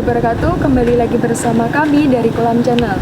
wabarakatuh. Kembali lagi bersama kami dari Kolam Channel.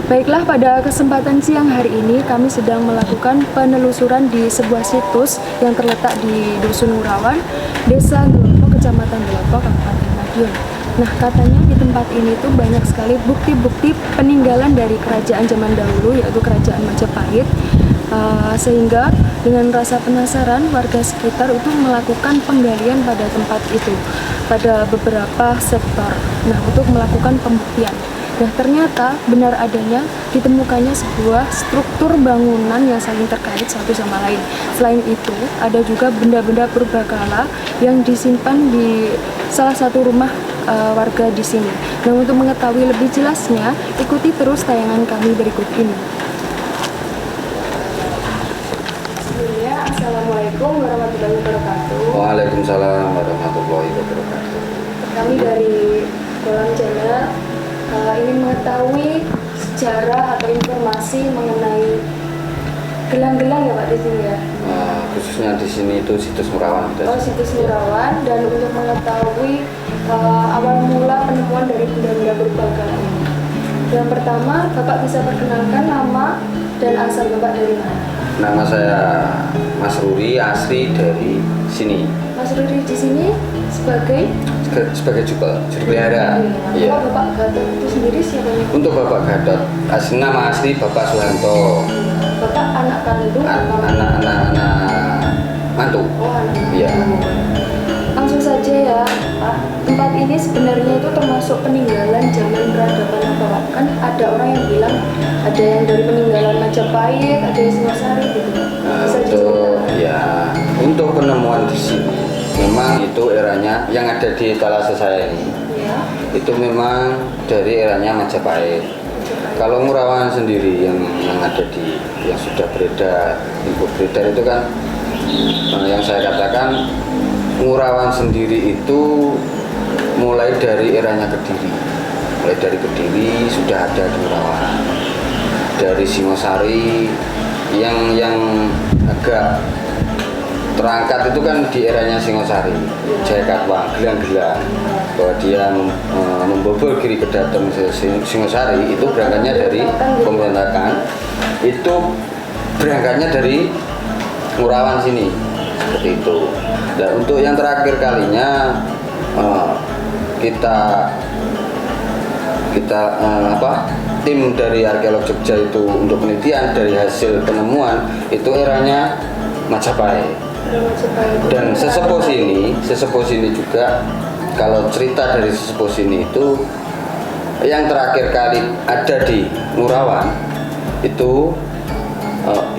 Baiklah, pada kesempatan siang hari ini kami sedang melakukan penelusuran di sebuah situs yang terletak di Dusun Ngurawan, Desa Gelopo, Kecamatan Gelopo, Kabupaten Madiun. Nah, katanya di tempat ini tuh banyak sekali bukti-bukti peninggalan dari kerajaan zaman dahulu, yaitu kerajaan Majapahit. Sehingga dengan rasa penasaran warga sekitar itu melakukan penggalian pada tempat itu pada beberapa sektor. Nah, untuk melakukan pembuktian. Nah, ternyata benar adanya ditemukannya sebuah struktur bangunan yang saling terkait satu sama lain. Selain itu, ada juga benda-benda purbakala yang disimpan di salah satu rumah warga di sini. Nah, untuk mengetahui lebih jelasnya, ikuti terus tayangan kami berikut ini. Assalamualaikum warahmatullahi wabarakatuh. Waalaikumsalam warahmatullahi wabarakatuh. Kami dari Kolam Channel ingin mengetahui sejarah atau informasi mengenai gelang-gelang ya Pak di sini ya. Khususnya di sini itu situs Ngurawan. Oh, situs Ngurawan, dan untuk mengetahui awal mula penemuan dari benda-benda purbakala ini. Yang pertama, Bapak bisa perkenalkan nama dan asal Bapak dari mana? Nama saya Mas Ruri, asli dari sini. Mas Ruri di sini sebagai juru pelihara. Iya. Bapak Gatot itu sendiri siapa? Untuk Bapak Gatot, nama asli Bapak Suhanto. Bapak anak kandung atau anak mantu. Oh, anak. Iya. Langsung saja ya, Pak. Tempat ini sebenarnya itu termasuk peninggalan zaman peradaban apa, Pak? Kan ada orang yang bilang ada yang dari peninggalan Majapahit, ada yang Singosari gitu. Untuk penemuan di sini memang itu eranya yang ada di etalase saya ini. Ya. Itu memang dari eranya Majapahit. Kalau Ngurawan sendiri yang ada yang sudah beredar, info beredar itu kan yang saya katakan Ngurawan sendiri itu mulai dari eranya Kediri. Mulai dari Kediri sudah ada di Ngurawan. Dari Singosari yang agak terangkat itu kan di eranya Singosari, Jayakatwang, gelang-gelang bahwa dia membobol kiri ke Datem Singosari itu berangkatnya dari pemberontakan, itu berangkatnya dari Ngurawan sini seperti itu. Dan untuk yang terakhir kalinya tim dari arkeolog Jogja itu untuk penelitian dari hasil penemuan itu eranya Majapahit. Dan sesepuh sini juga, kalau cerita dari sesepuh sini itu yang terakhir kali ada di Ngurawan itu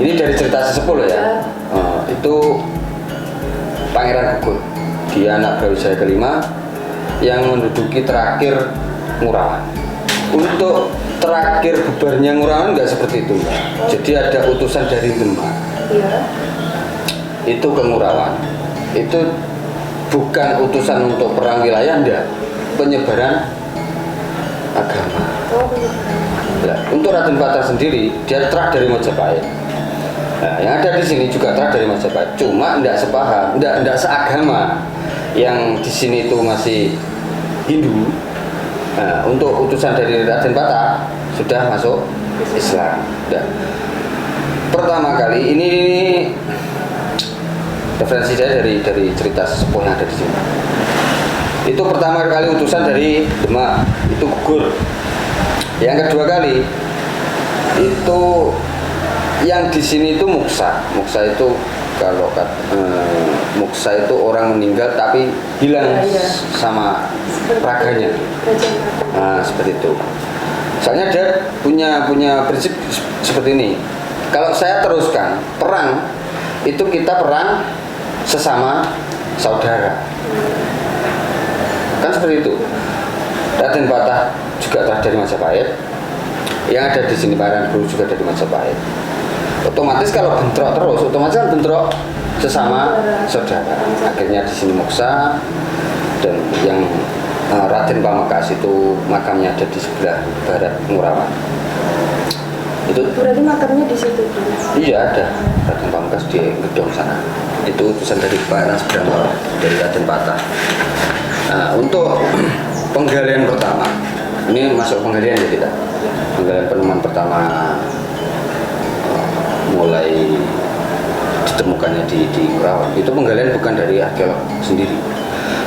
ini dari cerita sesepuh loh ya. Itu Pangeran Gugur, dia anak Brawijaya kelima yang menduduki terakhir Ngurawan. Untuk terakhir bubarnya Ngurawan enggak seperti itu, Mbak. Jadi ada utusan dari Demak. Iya. Itu ke Ngurawan. Itu bukan utusan untuk perang wilayah, enggak. Penyebaran agama. Nah, untuk Raden Patah sendiri dia terah dari Majapahit. Nah, yang ada di sini juga terah dari Majapahit. Cuma enggak sepaham, enggak seagama. Yang di sini itu masih Hindu. Nah, untuk utusan dari Raden Patah sudah masuk Islam. Dan pertama kali ini referensi saya dari cerita sesepuh yang ada di sini. Itu pertama kali utusan dari Demak, itu Gugur. Yang kedua kali itu yang di sini itu Muksa. Muksa itu kalau Muksa itu orang meninggal tapi hilang sama raganya. Nah, seperti itu. Soalnya dia punya prinsip seperti ini. Kalau saya teruskan perang itu kita perang sesama saudara. Kan seperti itu. Raden Patah juga telah dari Majapahit. Yang ada di sini Pangeran Gugur juga dari Majapahit. Otomatis kalau bentrok terus, otomatis kan bentrok sesama saudara. Akhirnya di sini Muksa, dan yang Raden Pamekasan itu makamnya ada di sebelah barat Ngurawan. Itu berarti makamnya di situ dulu. Iya, ada Raden Pamekasan di gedung sana. Itu utusan dari Pak Nas Brahma dari Raden Patah. Nah, untuk penggalian pertama. Ini masuk penggalian ya kita. Penggalian penemuan pertama mulai ditemukannya di Ngurawan. Itu penggalian bukan dari arkeolog sendiri.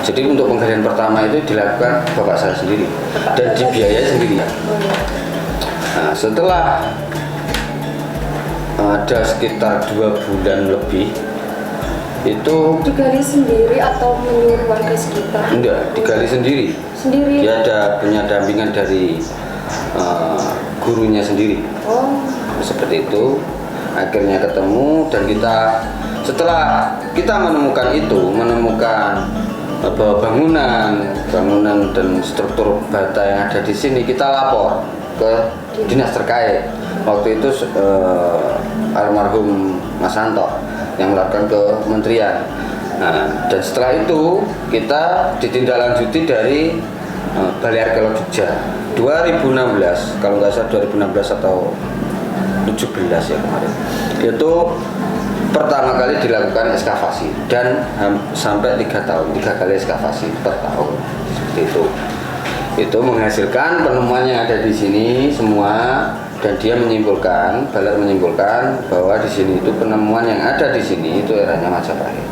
Jadi untuk penggalian pertama itu dilakukan bapak saya sendiri dan dibiayai sendiri. Nah, setelah ada sekitar 2 bulan lebih itu digali sendiri atau menyuruh warga sekitar? enggak, digali sendiri. Sendiri? Dia ada punya dampingan dari gurunya sendiri. Oh. Seperti itu. Akhirnya ketemu dan setelah kita menemukan bangunan dan struktur bata yang ada di sini, kita lapor ke dinas terkait. Waktu itu almarhum Mas Santo yang melakukan ke kementerian. Nah, dan setelah itu kita ditindaklanjuti dari Balai Arkeologi Jogja 2016, kalau nggak salah 2016 atau 17 ya kemarin. Itu pertama kali dilakukan ekskavasi dan sampai 3 tahun, 3 kali ekskavasi per tahun. Seperti itu. Itu menghasilkan penemuan yang ada di sini semua. Dan dia menyimpulkan, Balar menyimpulkan bahwa di sini itu penemuan yang ada di sini itu eranya Majapahit.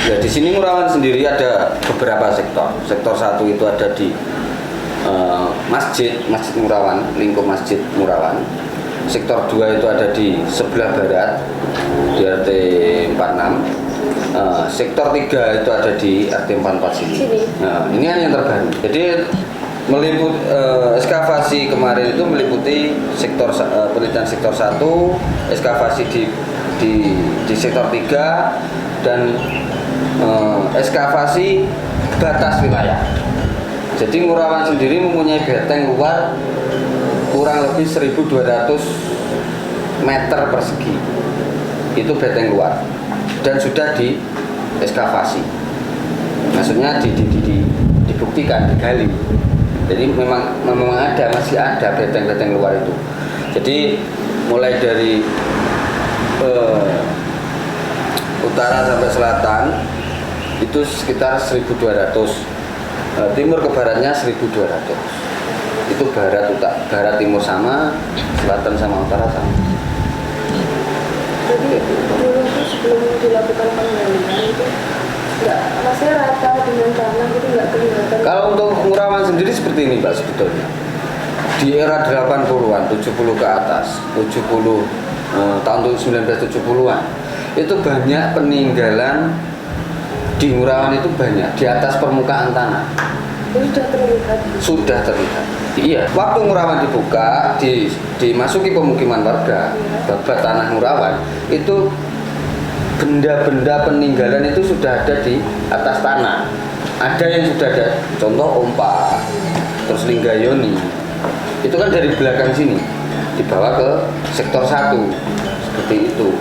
Ya, di sini Ngurawan sendiri ada beberapa sektor. Sektor 1 itu ada di Masjid Ngurawan, lingkup Masjid Ngurawan. Sektor 2 itu ada di sebelah barat di RT 46. Sektor 3 itu ada di RT 44 sini. Nah, ini yang terbaru. Jadi ekskavasi kemarin itu meliputi sektor penelitian sektor 1, ekskavasi di sektor 3 dan ekskavasi batas wilayah. Jadi Ngurawan sendiri mempunyai beteng luar kurang lebih 1.200 meter persegi. Itu beteng luar dan sudah diekskavasi. Maksudnya dibuktikan, digali. Jadi memang masih ada beteng-beteng luar itu. Jadi mulai dari utara sampai selatan itu sekitar 1.200, timur ke baratnya 1.200. Itu barat timur sama, selatan sama utara sama. Jadi dulu itu sebelum dilakukan penggalian itu maksudnya rata dengan tanah itu nggak kelihatan. Kalau untuk Ngurawan sendiri seperti ini Pak sebetulnya. Di era 80-an, 70 ke atas, 70 tahun 1970-an itu banyak peninggalan di Ngurawan, itu banyak di atas permukaan tanah. Sudah terlihat. Sudah terlihat. Iya, waktu Ngurawan dibuka, dimasuki pemukiman warga, babat tanah Ngurawan, itu benda-benda peninggalan itu sudah ada di atas tanah. Ada yang sudah ada, contoh ompa, terus linggayoni. Itu kan dari belakang sini, dibawa ke sektor 1, seperti itu.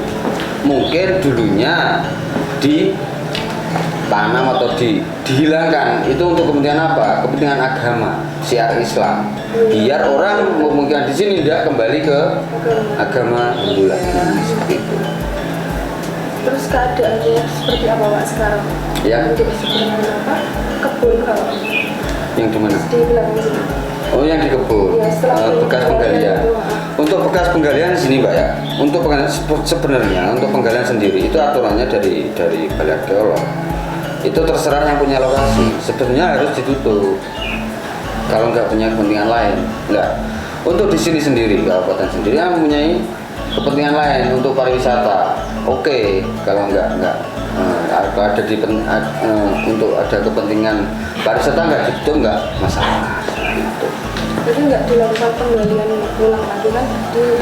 Mungkin dulunya ditanam atau dihilangkan, itu untuk kepentingan apa? Kepentingan agama, syiar Islam. Biar orang mungkin di sini tidak kembali ke agama Hindu lagi, seperti itu. Terus keadaannya seperti apa Pak sekarang? Ya. Untuk sebenarnya apa? Kebun kalau Yang di mana? di belakang sini. Oh, yang di kebun. Ya, bekas penggalian. Untuk bekas penggalian di sini, Mbak ya. Untuk sebenarnya untuk penggalian sendiri itu aturannya dari Balai Arkeolog. Itu terserah yang punya lokasi. Sebenarnya harus ditutup. Kalau nggak punya kepentingan lain, nggak. Untuk di sini sendiri, kabupaten sendiri yang mempunyai kepentingan lain untuk pariwisata. Oke, kalau nggak kalau ada untuk ada kepentingan pariwisata nggak ditutup, nggak masalah. Gitu. Jadi nggak dilakukan penggalian ulang lagi kan?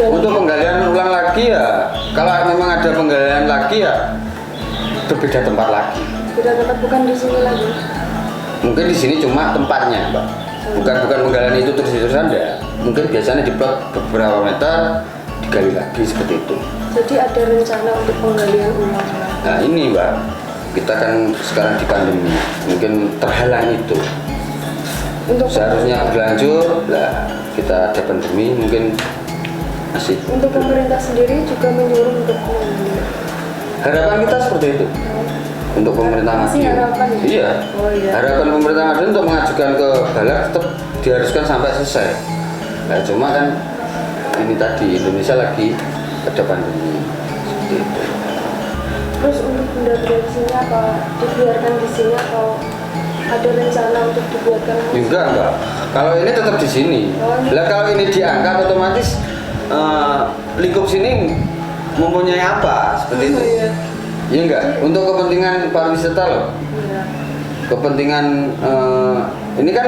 Untuk penggalian ulang lagi ya, kalau memang ada penggalian lagi ya berbeda tempat lagi. Beda tempat, bukan di sini lagi. Mungkin di sini cuma tempatnya, Mbak. Bukan penggalian itu terus-terusan ada. Mungkin biasanya diplot beberapa meter digali lagi seperti itu. Jadi ada rencana untuk penggalian ulang. Nah ini Mbak, kita kan sekarang di pandemi, mungkin terhalang itu. Untuk Seharusnya berlanjut, lah kita ada pandemi mungkin masih. Untuk pemerintah sendiri juga menyuruh untuk penggalian. Harapan kita seperti itu. untuk pemerintah Masih Madiun. harapan ya? Iya. Oh, iya. Harapan pemerintah Madiun untuk mengajukan ke Balak tetap diharuskan sampai selesai. Nah, cuma kan ini tadi Indonesia lagi ada pandemi seperti itu. Terus untuk benda-benda di sini apa dibiarkan di sini atau ada rencana untuk dibuatkan museum? Enggak. Kalau ini tetap di sini. Oh, iya. Lah kalau ini diangkat otomatis lingkup sini mempunyai apa seperti itu. Iya. Iya enggak? Untuk kepentingan pariwisata loh. Iya. Kepentingan ini kan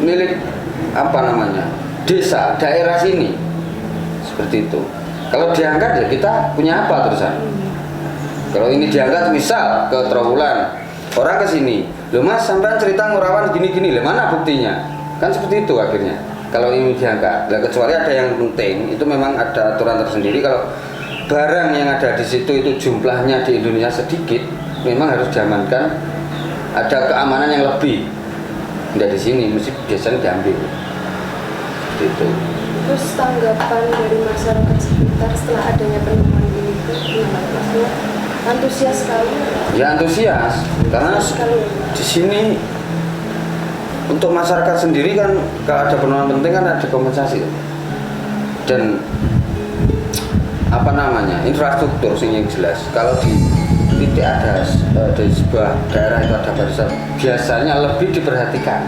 milik apa namanya? Desa, daerah sini. Seperti itu. Kalau diangkat ya kita punya apa terusan? Kalau ini diangkat misal ke Trawulan, orang ke sini, loh mas sampai cerita Ngurawan gini-gini, lah mana buktinya? Kan seperti itu akhirnya. Kalau ini diangkat, lah kecuali ada yang penting, itu memang ada aturan tersendiri. Kalau barang yang ada di situ itu jumlahnya di Indonesia sedikit, memang harus diamankan. Ada keamanan yang lebih. Tidak di sini, mesti biasanya diambil. Seperti itu. Terus tanggapan dari masyarakat sekitar setelah adanya penemuan ini itu gimana? Maksudnya antusias sekali? Ya antusias, karena Sekali. di sini untuk masyarakat sendiri kan kalau ada penemuan penting kan ada kompensasi dan apa namanya infrastruktur sing yang jelas. Kalau di titik ada di sebuah daerah itu ada barisan biasanya lebih diperhatikan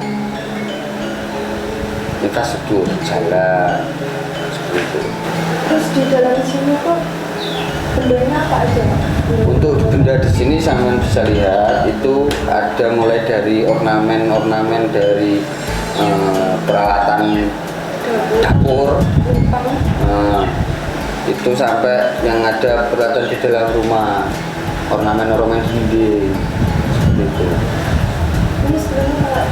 infrastruktur jalan seperti itu. Terus di dalam sini kok bendanya apa aja? Untuk benda di sini sampean bisa lihat itu ada mulai dari ornamen dari peralatan dapur, Numpang. itu sampai yang ada peralatan di dalam rumah, ornamen dinding seperti itu. Ini sebenarnya itu apa?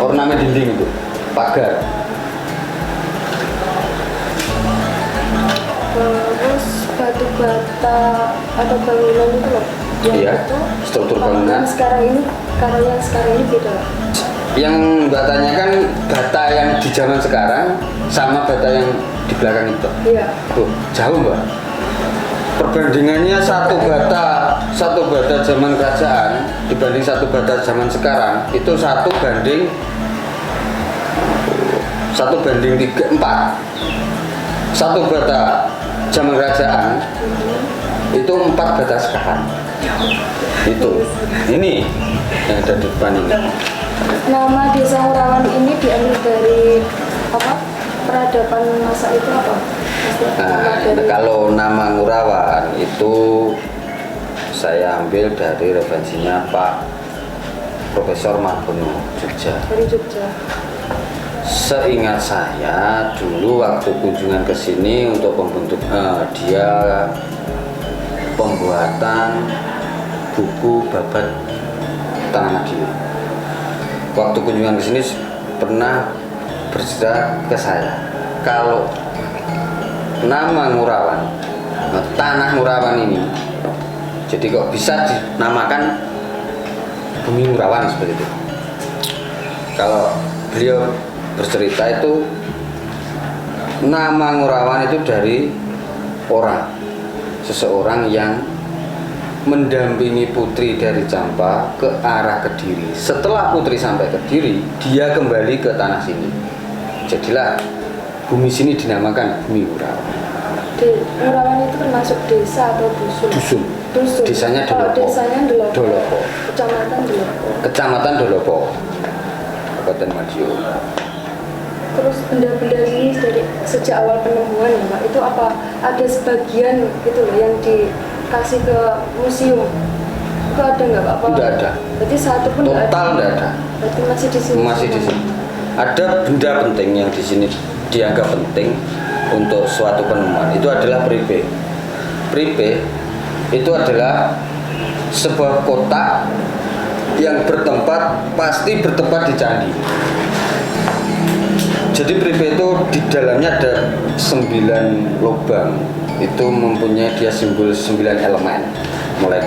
Ornamen dinding itu, pagar. Terus batu bata atau bangunan itu loh yang Iya, itu struktur kalau bangunan. yang sekarang ini kalau yang sekarang ini beda loh. Yang Mbak tanyakan bata yang di zaman sekarang sama bata yang di belakang itu. Iya. Oh, jauh Mbak. Perbandingannya satu bata zaman kerajaan dibanding satu bata zaman sekarang itu 1 banding 4. Satu bata zaman kerajaan itu 4 bata sekarang. Itu ini yang ada di depan ini. Nama Desa Ngurawan ini diambil dari apa? Peradaban masa itu apa? Maksudnya nama Nah, dari kalau nama Ngurawan itu saya ambil dari referensinya Pak Profesor Margono Jogja. dari Jogja. Seingat saya dulu waktu kunjungan ke sini untuk dia pembuatan buku babat Tanah Madiun. Waktu kunjungan ke sini pernah bercerita ke saya kalau nama Ngurawan, tanah Ngurawan ini, jadi kok bisa dinamakan bumi Ngurawan seperti itu. Kalau beliau bercerita itu nama Ngurawan itu dari seseorang yang mendampingi putri dari Campa ke arah Kediri. Setelah putri sampai Kediri, dia kembali ke tanah sini. Jadilah bumi sini dinamakan bumi Ngurawan. Ngurawan itu termasuk desa atau dusun? Dusun. Desanya Kalau Dolopo. desanya Dolopo. Dolopo. Kecamatan Dolopo. Kecamatan Dolopo, Kabupaten Madiun. Terus benda-benda ini dari sejak awal penemuan ya Pak, itu apa ada sebagian gitu loh yang dikasih ke museum? Itu ada nggak Pak? Apa? Tidak ada. Berarti satu pun nggak Total tidak ada. Berarti masih di sini. Masih di sini. Ada benda penting yang di sini dianggap penting untuk suatu penemuan. Itu adalah Pripe. Pripe itu adalah sebuah kotak yang pasti bertempat di candi. Jadi Pripe itu di dalamnya ada 9 lubang. Itu mempunyai dia simbol 9 elemen. Mulai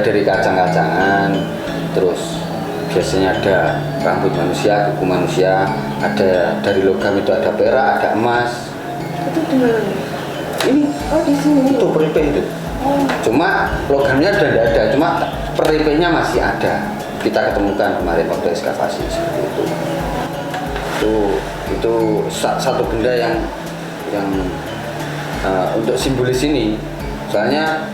dari kacang-kacangan, terus biasanya ada rambut manusia, kuku manusia, ada dari logam itu ada perak, ada emas. Itu di mana? Ini Oh, di sini. itu peripe itu. Oh, Cuma logamnya udah tidak ada, cuma peripenya masih ada. Kita ketemukan kemarin waktu ekskavasi seperti itu. Itu satu benda yang untuk simbolis ini. Soalnya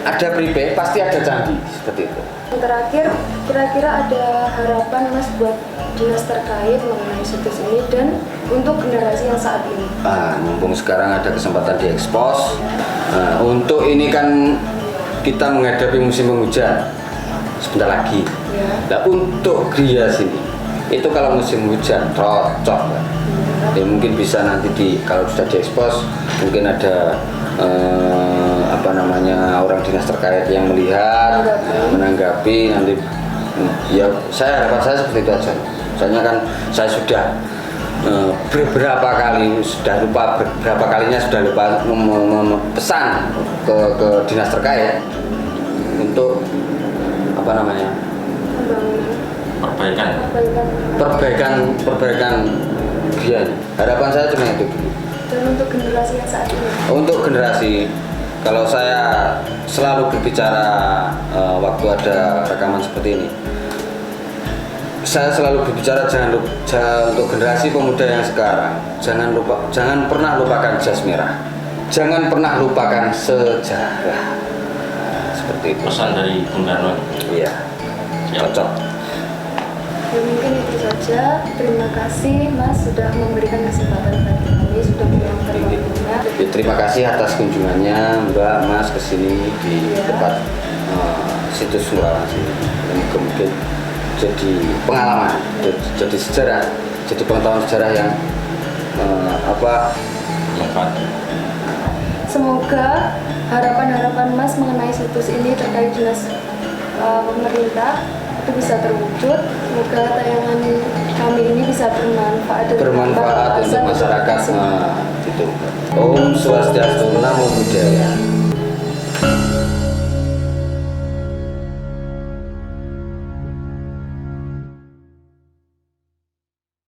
ada peripe, pasti ada candi seperti itu. yang terakhir, kira-kira ada harapan Mas buat dinas terkait mengenai situs ini dan untuk generasi yang saat ini? Mumpung sekarang ada kesempatan diekspos. Untuk ini kan kita menghadapi musim penghujan sebentar lagi. Ya. Nah, untuk gria sini itu kalau musim hujan cocok. Ya, mungkin bisa nanti kalau sudah diekspos mungkin ada orang dinas terkait yang melihat, menanggapi nanti. Ya saya harapan saya seperti itu aja. Soalnya kan saya sudah beberapa kalinya sudah lupa pesan ke dinas terkait untuk perbaikan dia. Harapan saya cuma itu. Dan untuk generasi yang saat ini? Untuk generasi, kalau saya selalu berbicara waktu ada rekaman seperti ini, saya selalu berbicara untuk generasi pemuda yang sekarang, jangan pernah lupakan jas merah, jangan pernah lupakan sejarah. Seperti itu. Pesan dari Bung Karno. Iya, cocok. Ya, mungkin itu saja. Terima kasih Mas sudah memberikan kesempatan bagi kami, sudah meluangkan waktunya. Ya, terima kasih atas kunjungannya Mbak Mas ke sini di tempat situs Murawan sini. Mungkin jadi pengalaman, jadi sejarah, jadi pengetahuan sejarah yang Semoga harapan-harapan Mas mengenai situs ini terkait dinas pemerintah itu bisa terwujud. Semoga tayangan kami ini bisa bermanfaat untuk masyarakat. Gitu. Om Swastiastu, Namo Buddhaya.